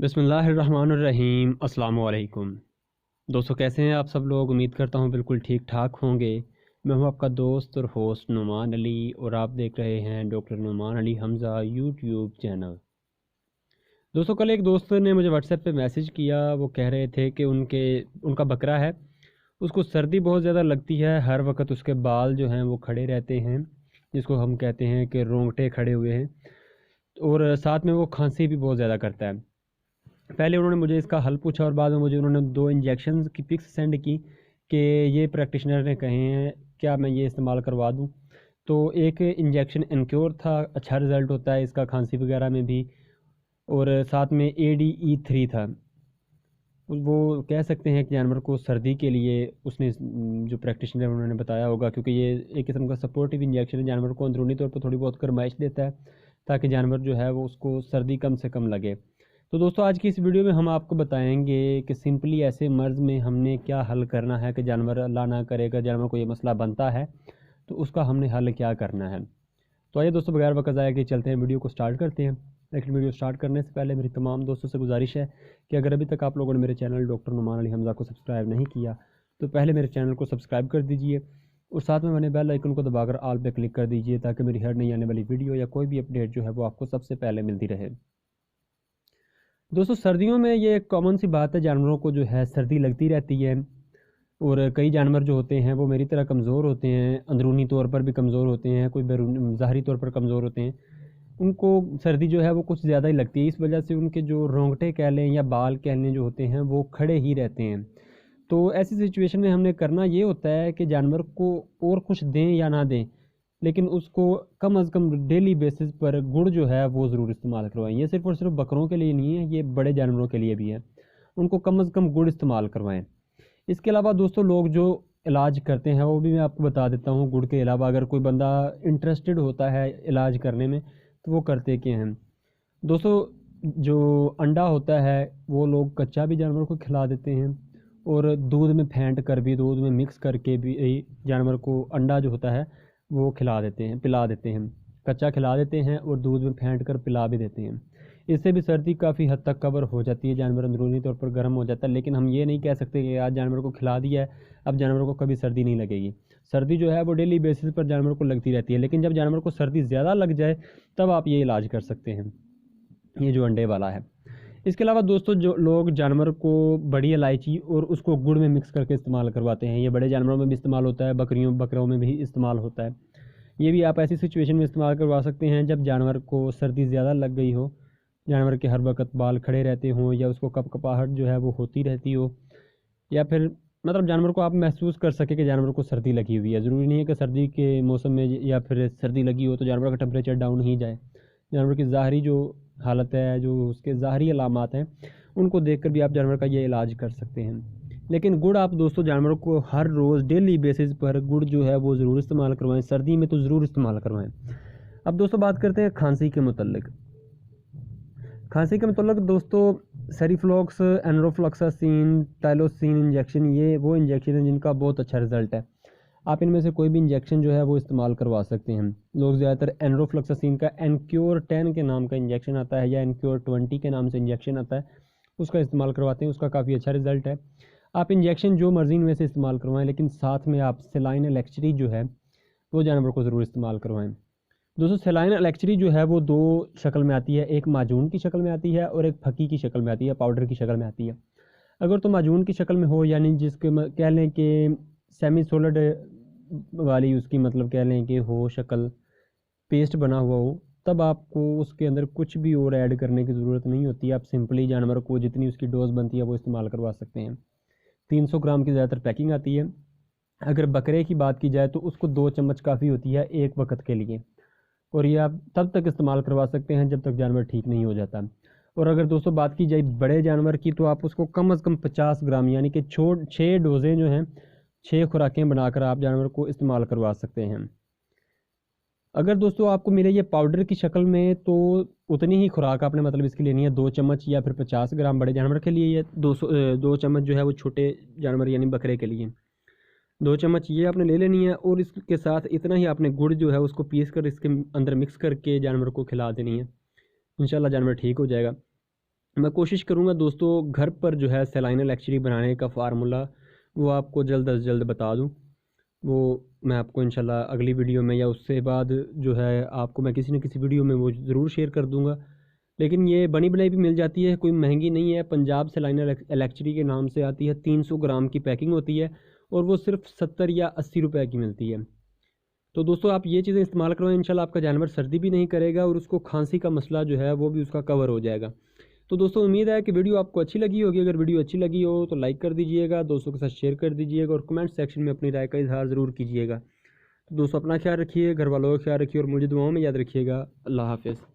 बिस्मिल्लाहिर्रहमानिर्रहीम। अस्सलाम वालेकुम दोस्तों, कैसे हैं आप सब लोग। उम्मीद करता हूँ बिल्कुल ठीक ठाक होंगे। मैं हूँ आपका दोस्त और होस्ट नुमान अली और आप देख रहे हैं doctor Numan Ali Hamza YouTube channel. दोस्तों, कल एक दोस्त ने मुझे व्हाट्सएप पे मैसेज किया। वो कह रहे थे कि उनका बकरा है, उसको सर्दी बहुत ज़्यादा लगती है। हर वक्त उसके बाल जो हैं वो खड़े रहते हैं, जिसको हम कहते हैं कि रोंगटे खड़े हुए हैं, और साथ में वो खांसी भी बहुत ज़्यादा करता है। पहले उन्होंने मुझे इसका हल पूछा और बाद में मुझे उन्होंने 2 इंजेक्शन की पिक्स सेंड की कि ये प्रैक्टिशनर ने कहे हैं, क्या मैं ये इस्तेमाल करवा दूं। तो एक इंजेक्शन एनक्योर था, अच्छा रिज़ल्ट होता है इसका खांसी वगैरह में भी, और साथ में ADE3 था। वो कह सकते हैं कि जानवर को सर्दी के लिए उसने जो प्रैक्टिशनर उन्होंने बताया होगा, क्योंकि ये एक किस्म का सपोर्टिव इंजेक्शन है, जानवर को अंदरूनी तौर पर थोड़ी बहुत गर्माइश देता है ताकि जानवर जो है वो उसको सर्दी कम से कम लगे। तो दोस्तों, आज की इस वीडियो में हम आपको बताएंगे कि सिंपली ऐसे मर्ज़ में हमने क्या हल करना है कि जानवर अल्लाह ना करेगा जानवर को ये मसला बनता है तो उसका हमने हल क्या करना है। तो आइए दोस्तों, बगैर वक्त ज़ाया के चलते हैं, वीडियो को स्टार्ट करते हैं। लेकिन वीडियो स्टार्ट करने से पहले मेरी तमाम दोस्तों से गुजारिश है कि अगर अभी तक आप लोगों ने मेरे चैनल डॉक्टर नुमान अली हमज़ा को सब्सक्राइब नहीं किया तो पहले मेरे चैनल को सब्सक्राइब कर दीजिए और साथ में मैंने बेल आइकन को दबाकर ऑल पे क्लिक कर दीजिए ताकि मेरी हर नई आने वाली वीडियो या कोई भी अपडेट जो है वो आपको सबसे पहले मिलती रहे। दोस्तों, सर्दियों में ये एक कॉमन सी बात है, जानवरों को जो है सर्दी लगती रहती है। और कई जानवर जो होते हैं वो मेरी तरह कमज़ोर होते हैं, अंदरूनी तौर पर भी कमज़ोर होते हैं, कोई बैरून ज़ाहरी तौर पर कमज़ोर होते हैं। उनको सर्दी जो है वो कुछ ज़्यादा ही लगती है। इस वजह से उनके जो रोंगटे कह लें या बाल कह लें जो होते हैं वो खड़े ही रहते हैं। तो ऐसी सिचुएशन में हमने करना ये होता है कि जानवर को और कुछ दें या ना दें, लेकिन उसको कम अज़ कम डेली बेसिस पर गुड़ जो है वो ज़रूर इस्तेमाल करवाएं। ये सिर्फ़ और सिर्फ बकरों के लिए नहीं है, ये बड़े जानवरों के लिए भी है। उनको कम अज़ कम गुड़ इस्तेमाल करवाएं। इसके अलावा दोस्तों, लोग जो इलाज करते हैं वो भी मैं आपको बता देता हूँ। गुड़ के अलावा अगर कोई बंदा इंटरेस्टेड होता है इलाज करने में तो वो करते क्या हैं दोस्तों। जो अंडा होता है वो लोग कच्चा भी जानवर को खिला देते हैं, और दूध में फेंट कर भी, दूध में मिक्स करके भी जानवर को अंडा जो होता है वो खिला देते हैं, पिला देते हैं। कच्चा खिला देते हैं और दूध में फेंट कर पिला भी देते हैं। इससे भी सर्दी काफ़ी हद तक कवर हो जाती है, जानवर अंदरूनी तौर पर गर्म हो जाता है। लेकिन हम ये नहीं कह सकते कि आज जानवर को खिला दिया है अब जानवर को कभी सर्दी नहीं लगेगी। सर्दी जो है वो डेली बेसिस पर जानवर को लगती रहती है, लेकिन जब जानवर को सर्दी ज़्यादा लग जाए तब आप ये इलाज कर सकते हैं, ये जो अंडे वाला है। इसके अलावा दोस्तों, जो लोग जानवर को बड़ी इलायची और उसको गुड़ में मिक्स करके इस्तेमाल करवाते हैं, ये बड़े जानवरों में भी इस्तेमाल होता है, बकरों में भी इस्तेमाल होता है। ये भी आप ऐसी सिचुएशन में इस्तेमाल करवा सकते हैं जब जानवर को सर्दी ज़्यादा लग गई हो, जानवर के हर वक्त बाल खड़े रहते हों, या उसको कपकपाहट जो है वो होती रहती हो, या फिर मतलब जानवर को आप महसूस कर सके कि जानवर को सर्दी लगी हुई है। ज़रूरी नहीं है कि सर्दी के मौसम में या फिर सर्दी लगी हो तो जानवर का टेम्परेचर डाउन ही जाए। जानवर की ज़ाहरी जो हालत है, जो उसके ज़ाहरी अलामात हैं, उनको देखकर भी आप जानवर का ये इलाज कर सकते हैं। लेकिन गुड़ आप दोस्तों जानवरों को हर रोज़ डेली बेसिस पर गुड़ जो है वो ज़रूर इस्तेमाल करवाएं, सर्दी में तो ज़रूर इस्तेमाल करवाएं। अब दोस्तों, बात करते हैं खांसी के मुतल्लिक। खांसी के मतलब दोस्तों, सेरिफ्लॉक्स, एनरोफ्लॉक्सासिन, टाइलोसिन इंजेक्शन, ये वो इंजेक्शन है जिनका बहुत अच्छा रिजल्ट है। आप इनमें से कोई भी इंजेक्शन जो है वो इस्तेमाल करवा सकते हैं। लोग ज़्यादातर एनरोफ्लॉक्सासिन का एनक्योर 10 के नाम का इंजेक्शन आता है या एनक्योर 20 के नाम से इंजेक्शन आता है, उसका इस्तेमाल करवाते हैं। उसका काफ़ी अच्छा रिजल्ट है। आप इंजेक्शन जो मर्जी में से इस्तेमाल करवाएं, लेकिन साथ में आप सेलाइन इलेक्ट्री जो है वो जानवर को ज़रूर इस्तेमाल करवाएं। दोस्तों, सेलाइन इलेक्ट्री जो है वो 2 शक्ल में आती है, एक माजून की शक्ल में आती है और एक फकी की शक्ल में आती है, पाउडर की शक्ल में आती है। अगर तो माजून की शक्ल में हो, यानी जिसके कह लें कि सेमी सोलिड वाली उसकी मतलब कह लें कि हो शक्ल, पेस्ट बना हुआ हो, तब आपको उसके अंदर कुछ भी और ऐड करने की ज़रूरत नहीं होती। आप सिंपली जानवर को जितनी उसकी डोज बनती है वो इस्तेमाल करवा सकते हैं। 300 ग्राम की ज़्यादातर पैकिंग आती है। अगर बकरे की बात की जाए तो उसको 2 चम्मच काफ़ी होती है एक वक्त के लिए, और ये आप तब तक इस्तेमाल करवा सकते हैं जब तक जानवर ठीक नहीं हो जाता। और अगर दोस्तों बात की जाए बड़े जानवर की, तो आप उसको कम अज़ कम 50 ग्राम यानी कि 6 डोजें जो हैं, 6 खुराकें बनाकर आप जानवर को इस्तेमाल करवा सकते हैं। अगर दोस्तों आपको मिले ये पाउडर की शक्ल में तो उतनी ही खुराक आपने मतलब इसकी लेनी है, 2 चम्मच या फिर 50 ग्राम बड़े जानवर के लिए, या 2 चम्मच जो है वो छोटे जानवर यानी बकरे के लिए। 2 चम्मच ये आपने ले लेनी है, और इसके साथ इतना ही आपने गुड़ जो है उसको पीस कर इसके अंदर मिक्स करके जानवर को खिला देनी है। इंशाल्लाह जानवर ठीक हो जाएगा। मैं कोशिश करूँगा दोस्तों घर पर जो है सेलाइनल एक्चुअली बनाने का फ़ार्मूला वो आपको जल्द अज़ जल्द बता दूँ। वो मैं आपको इंशाल्लाह अगली वीडियो में या उससे बाद जो है आपको मैं किसी न किसी वीडियो में वो ज़रूर शेयर कर दूँगा। लेकिन ये बनी बनाई भी मिल जाती है, कोई महंगी नहीं है। पंजाब सेलाइनल इलेक्ट्री के नाम से आती है, 300 ग्राम की पैकिंग होती है और वो सिर्फ 70 या 80 रुपए की मिलती है। तो दोस्तों आप ये चीज़ें इस्तेमाल करवाएं, इंशाल्लाह आपका जानवर सर्दी भी नहीं करेगा और उसको खांसी का मसला जो है वो भी उसका कवर हो जाएगा। तो दोस्तों उम्मीद है कि वीडियो आपको अच्छी लगी होगी। अगर वीडियो अच्छी लगी हो तो लाइक कर दीजिएगा, दोस्तों के साथ शेयर कर दीजिएगा और कमेंट सेक्शन में अपनी राय का इजहार ज़रूर कीजिएगा। तो दोस्तों अपना ख्याल रखिए, घर वालों का ख्याल रखिए और मुझे दुआओं में याद रखिएगा। अल्लाह हाफ़िज़।